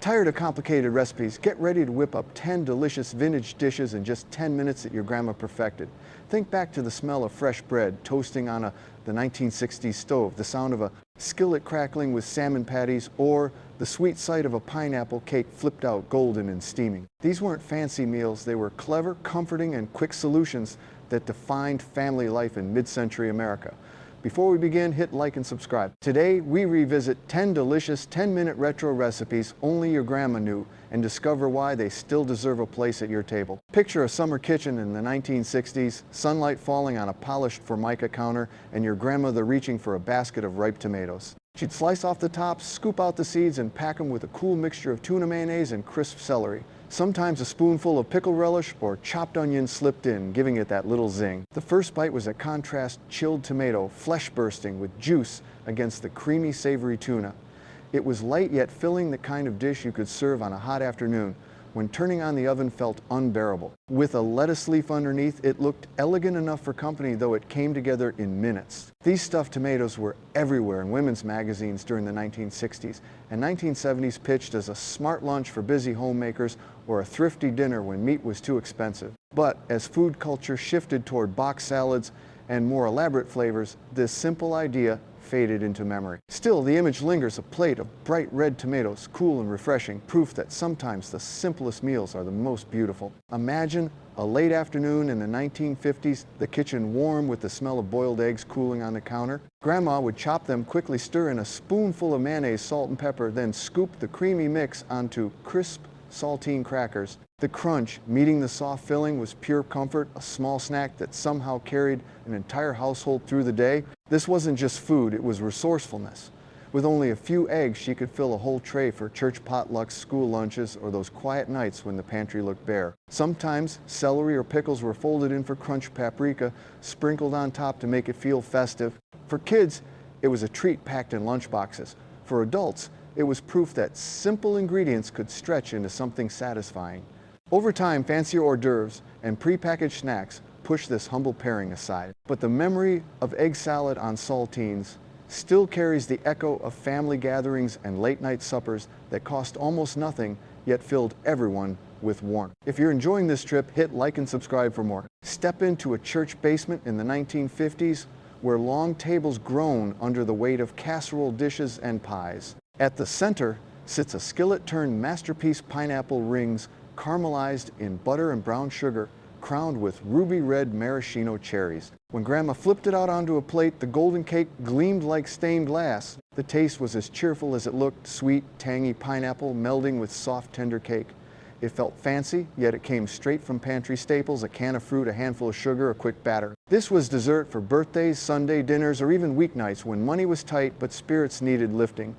Tired of complicated recipes? Get ready to whip up 10 delicious vintage dishes in just 10 minutes that your grandma perfected. Think back to the smell of fresh bread toasting on the 1960s stove, the sound of a skillet crackling with salmon patties, or the sweet sight of a pineapple cake flipped out golden and steaming. These weren't fancy meals, they were clever, comforting, and quick solutions that defined family life in mid-century America. Before we begin, hit like and subscribe. Today, we revisit 10 delicious 10-minute retro recipes only your grandma knew and discover why they still deserve a place at your table. Picture a summer kitchen in the 1960s, sunlight falling on a polished Formica counter, and your grandmother reaching for a basket of ripe tomatoes. She'd slice off the tops, scoop out the seeds, and pack them with a cool mixture of tuna mayonnaise and crisp celery. Sometimes a spoonful of pickle relish or chopped onion slipped in, giving it that little zing. The first bite was a contrast chilled tomato, flesh bursting with juice against the creamy, savory tuna. It was light yet filling, the kind of dish you could serve on a hot afternoon when turning on the oven felt unbearable. With a lettuce leaf underneath, it looked elegant enough for company, though it came together in minutes. These stuffed tomatoes were everywhere in women's magazines during the 1960s and 1970s, pitched as a smart lunch for busy homemakers or a thrifty dinner when meat was too expensive. But as food culture shifted toward box salads and more elaborate flavors, this simple idea faded into memory. Still, the image lingers, a plate of bright red tomatoes, cool and refreshing, proof that sometimes the simplest meals are the most beautiful. Imagine a late afternoon in the 1950s, the kitchen warm with the smell of boiled eggs cooling on the counter. Grandma would chop them, quickly stir in a spoonful of mayonnaise, salt and pepper, then scoop the creamy mix onto crisp saltine crackers. The crunch, meeting the soft filling, was pure comfort, a small snack that somehow carried an entire household through the day. This wasn't just food, it was resourcefulness. With only a few eggs, she could fill a whole tray for church potlucks, school lunches, or those quiet nights when the pantry looked bare. Sometimes celery or pickles were folded in for crunch paprika, sprinkled on top to make it feel festive. For kids, it was a treat packed in lunchboxes. For adults, it was proof that simple ingredients could stretch into something satisfying. Over time, fancier hors d'oeuvres and prepackaged snacks pushed this humble pairing aside. But the memory of egg salad on Saltines still carries the echo of family gatherings and late-night suppers that cost almost nothing, yet filled everyone with warmth. If you're enjoying this trip, hit like and subscribe for more. Step into a church basement in the 1950s, where long tables groan under the weight of casserole dishes and pies. At the center sits a skillet-turned masterpiece pineapple rings caramelized in butter and brown sugar, crowned with ruby red maraschino cherries. When Grandma flipped it out onto a plate, the golden cake gleamed like stained glass. The taste was as cheerful as it looked, sweet, tangy pineapple melding with soft, tender cake. It felt fancy, yet it came straight from pantry staples: a can of fruit, a handful of sugar, a quick batter. This was dessert for birthdays, Sunday dinners, or even weeknights when money was tight but spirits needed lifting.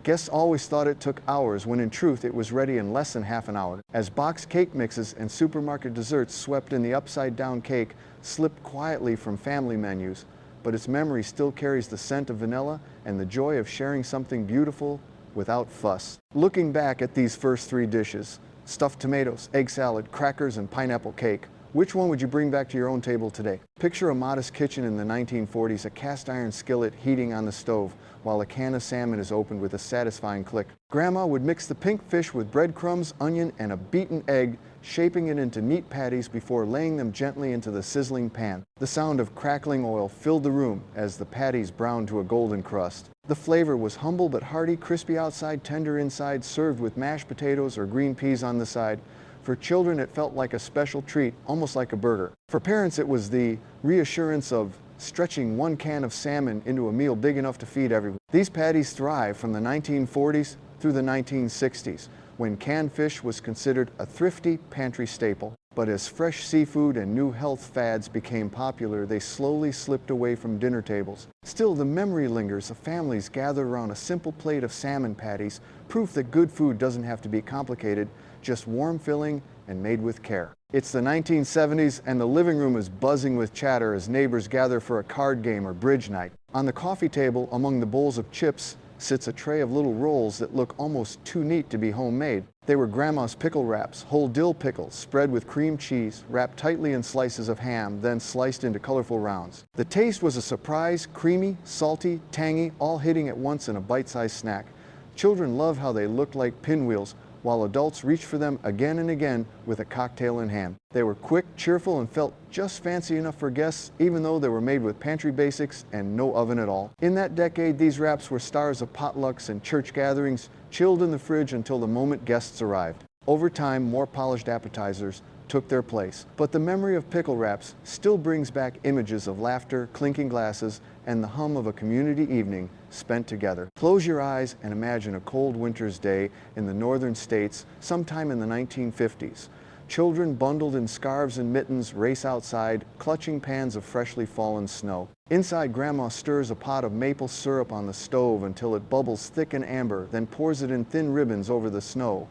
Guests always thought it took hours, when in truth it was ready in less than half an hour. As boxed cake mixes and supermarket desserts swept in, the upside-down cake slipped quietly from family menus, but its memory still carries the scent of vanilla and the joy of sharing something beautiful without fuss. Looking back at these first three dishes, stuffed tomatoes, egg salad, crackers, and pineapple cake, which one would you bring back to your own table today? Picture a modest kitchen in the 1940s, a cast iron skillet heating on the stove, while a can of salmon is opened with a satisfying click. Grandma would mix the pink fish with breadcrumbs, onion, and a beaten egg, shaping it into neat patties before laying them gently into the sizzling pan. The sound of crackling oil filled the room as the patties browned to a golden crust. The flavor was humble but hearty, crispy outside, tender inside, served with mashed potatoes or green peas on the side. For children, it felt like a special treat, almost like a burger. For parents, it was the reassurance of stretching one can of salmon into a meal big enough to feed everyone. These patties thrived from the 1940s through the 1960s, when canned fish was considered a thrifty pantry staple. But as fresh seafood and new health fads became popular, they slowly slipped away from dinner tables. Still, the memory lingers of families gathered around a simple plate of salmon patties, proof that good food doesn't have to be complicated, just warm, filling, and made with care. It's the 1970s, and the living room is buzzing with chatter as neighbors gather for a card game or bridge night. On the coffee table, among the bowls of chips, sits a tray of little rolls that look almost too neat to be homemade. They were Grandma's pickle wraps, whole dill pickles spread with cream cheese, wrapped tightly in slices of ham, then sliced into colorful rounds. The taste was a surprise, creamy, salty, tangy, all hitting at once in a bite-sized snack. Children loved how they looked like pinwheels, while adults reached for them again and again with a cocktail in hand. They were quick, cheerful, and felt just fancy enough for guests, even though they were made with pantry basics and no oven at all. In that decade, these wraps were stars of potlucks and church gatherings, chilled in the fridge until the moment guests arrived. Over time, more polished appetizers took their place. But the memory of pickle wraps still brings back images of laughter, clinking glasses, and the hum of a community evening spent together. Close your eyes and imagine a cold winter's day in the northern states sometime in the 1950s. Children bundled in scarves and mittens race outside, clutching pans of freshly fallen snow. Inside, Grandma stirs a pot of maple syrup on the stove until it bubbles thick and amber, then pours it in thin ribbons over the snow.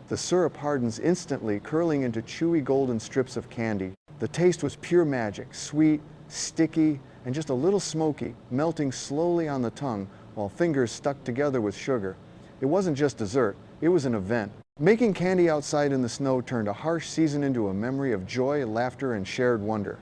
The syrup hardens instantly, curling into chewy golden strips of candy. The taste was pure magic, sweet, sticky, and just a little smoky, melting slowly on the tongue while fingers stuck together with sugar. It wasn't just dessert, it was an event. Making candy outside in the snow turned a harsh season into a memory of joy, laughter, and shared wonder.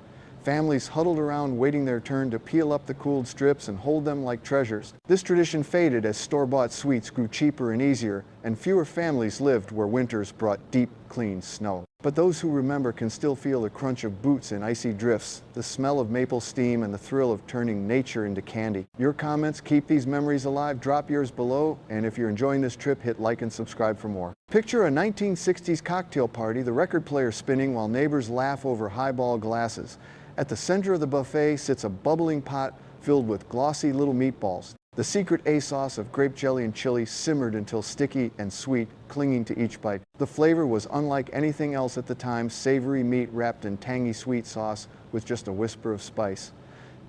Families huddled around waiting their turn to peel up the cooled strips and hold them like treasures. This tradition faded as store-bought sweets grew cheaper and easier, and fewer families lived where winters brought deep, clean snow. But those who remember can still feel the crunch of boots in icy drifts, the smell of maple steam, and the thrill of turning nature into candy. Your comments keep these memories alive. Drop yours below, and if you're enjoying this trip, hit like and subscribe for more. Picture a 1960s cocktail party, the record player spinning while neighbors laugh over highball glasses. At the center of the buffet sits a bubbling pot filled with glossy little meatballs. The secret A-sauce of grape jelly and chili simmered until sticky and sweet, clinging to each bite. The flavor was unlike anything else at the time, savory meat wrapped in tangy sweet sauce with just a whisper of spice.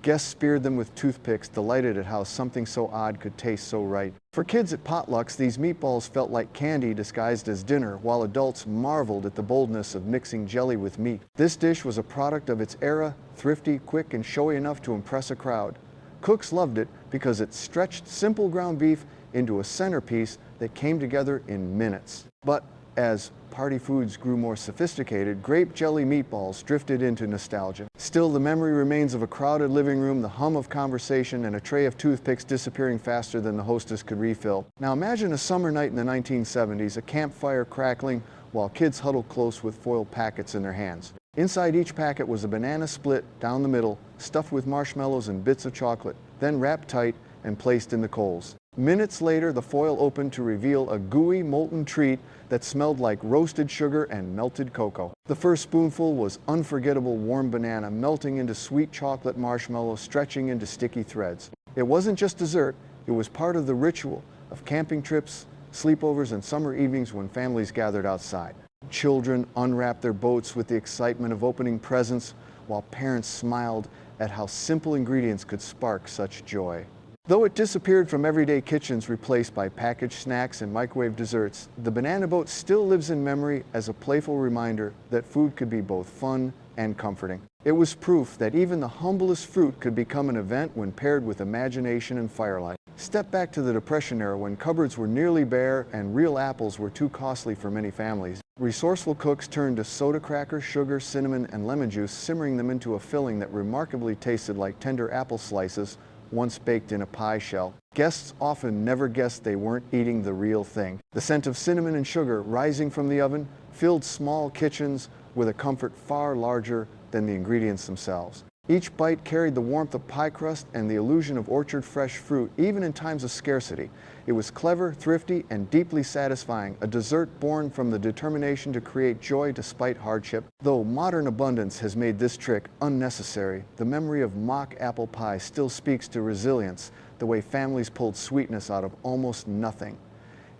Guests speared them with toothpicks, delighted at how something so odd could taste so right. For kids at potlucks, these meatballs felt like candy disguised as dinner, while adults marveled at the boldness of mixing jelly with meat. This dish was a product of its era, thrifty, quick, and showy enough to impress a crowd. Cooks loved it because it stretched simple ground beef into a centerpiece that came together in minutes. But as party foods grew more sophisticated, grape jelly meatballs drifted into nostalgia. Still, the memory remains of a crowded living room, the hum of conversation, and a tray of toothpicks disappearing faster than the hostess could refill. Now imagine a summer night in the 1970s, a campfire crackling while kids huddled close with foil packets in their hands. Inside each packet was a banana split down the middle, stuffed with marshmallows and bits of chocolate, then wrapped tight and placed in the coals. Minutes later, the foil opened to reveal a gooey, molten treat that smelled like roasted sugar and melted cocoa. The first spoonful was unforgettable warm banana, melting into sweet chocolate marshmallow, stretching into sticky threads. It wasn't just dessert, it was part of the ritual of camping trips, sleepovers, and summer evenings when families gathered outside. Children unwrapped their boats with the excitement of opening presents, while parents smiled at how simple ingredients could spark such joy. Though it disappeared from everyday kitchens, replaced by packaged snacks and microwave desserts, the banana boat still lives in memory as a playful reminder that food could be both fun and comforting. It was proof that even the humblest fruit could become an event when paired with imagination and firelight. Step back to the Depression era when cupboards were nearly bare and real apples were too costly for many families. Resourceful cooks turned to soda crackers, sugar, cinnamon, and lemon juice, simmering them into a filling that remarkably tasted like tender apple slices once baked in a pie shell. Guests often never guessed they weren't eating the real thing. The scent of cinnamon and sugar rising from the oven filled small kitchens with a comfort far larger than the ingredients themselves. Each bite carried the warmth of pie crust and the illusion of orchard fresh fruit, even in times of scarcity. It was clever, thrifty, and deeply satisfying, a dessert born from the determination to create joy despite hardship. Though modern abundance has made this trick unnecessary, the memory of mock apple pie still speaks to resilience, the way families pulled sweetness out of almost nothing.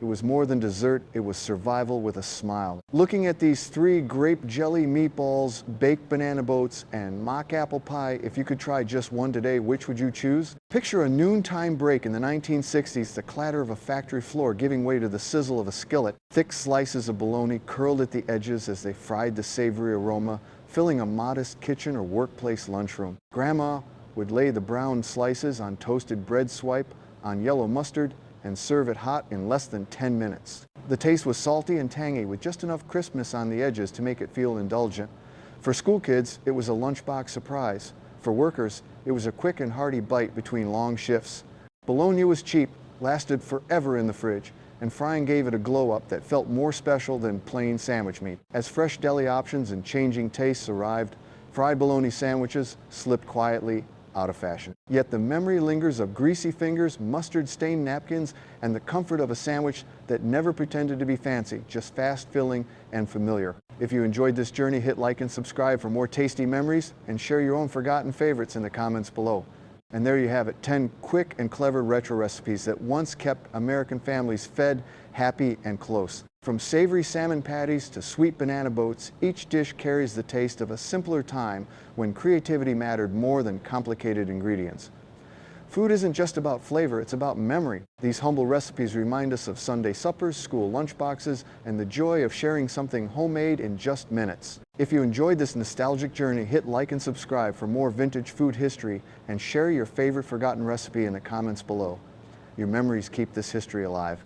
It was more than dessert, it was survival with a smile. Looking at these three grape jelly meatballs, baked banana boats, and mock apple pie, if you could try just one today, which would you choose? Picture a noontime break in the 1960s, the clatter of a factory floor giving way to the sizzle of a skillet. Thick slices of bologna curled at the edges as they fried the savory aroma, filling a modest kitchen or workplace lunchroom. Grandma would lay the brown slices on toasted bread swipe, on yellow mustard, and serve it hot in less than 10 minutes. The taste was salty and tangy with just enough crispness on the edges to make it feel indulgent. For school kids, it was a lunchbox surprise. For workers, it was a quick and hearty bite between long shifts. Bologna was cheap, lasted forever in the fridge, and frying gave it a glow-up that felt more special than plain sandwich meat. As fresh deli options and changing tastes arrived, fried bologna sandwiches slipped quietly out of fashion. Yet the memory lingers of greasy fingers, mustard-stained napkins, and the comfort of a sandwich that never pretended to be fancy, just fast-filling and familiar. If you enjoyed this journey, hit like and subscribe for more tasty memories, and share your own forgotten favorites in the comments below. And there you have it, 10 quick and clever retro recipes that once kept American families fed, happy, and close. From savory salmon patties to sweet banana boats, each dish carries the taste of a simpler time when creativity mattered more than complicated ingredients. Food isn't just about flavor, it's about memory. These humble recipes remind us of Sunday suppers, school lunchboxes, and the joy of sharing something homemade in just minutes. If you enjoyed this nostalgic journey, hit like and subscribe for more vintage food history, and share your favorite forgotten recipe in the comments below. Your memories keep this history alive.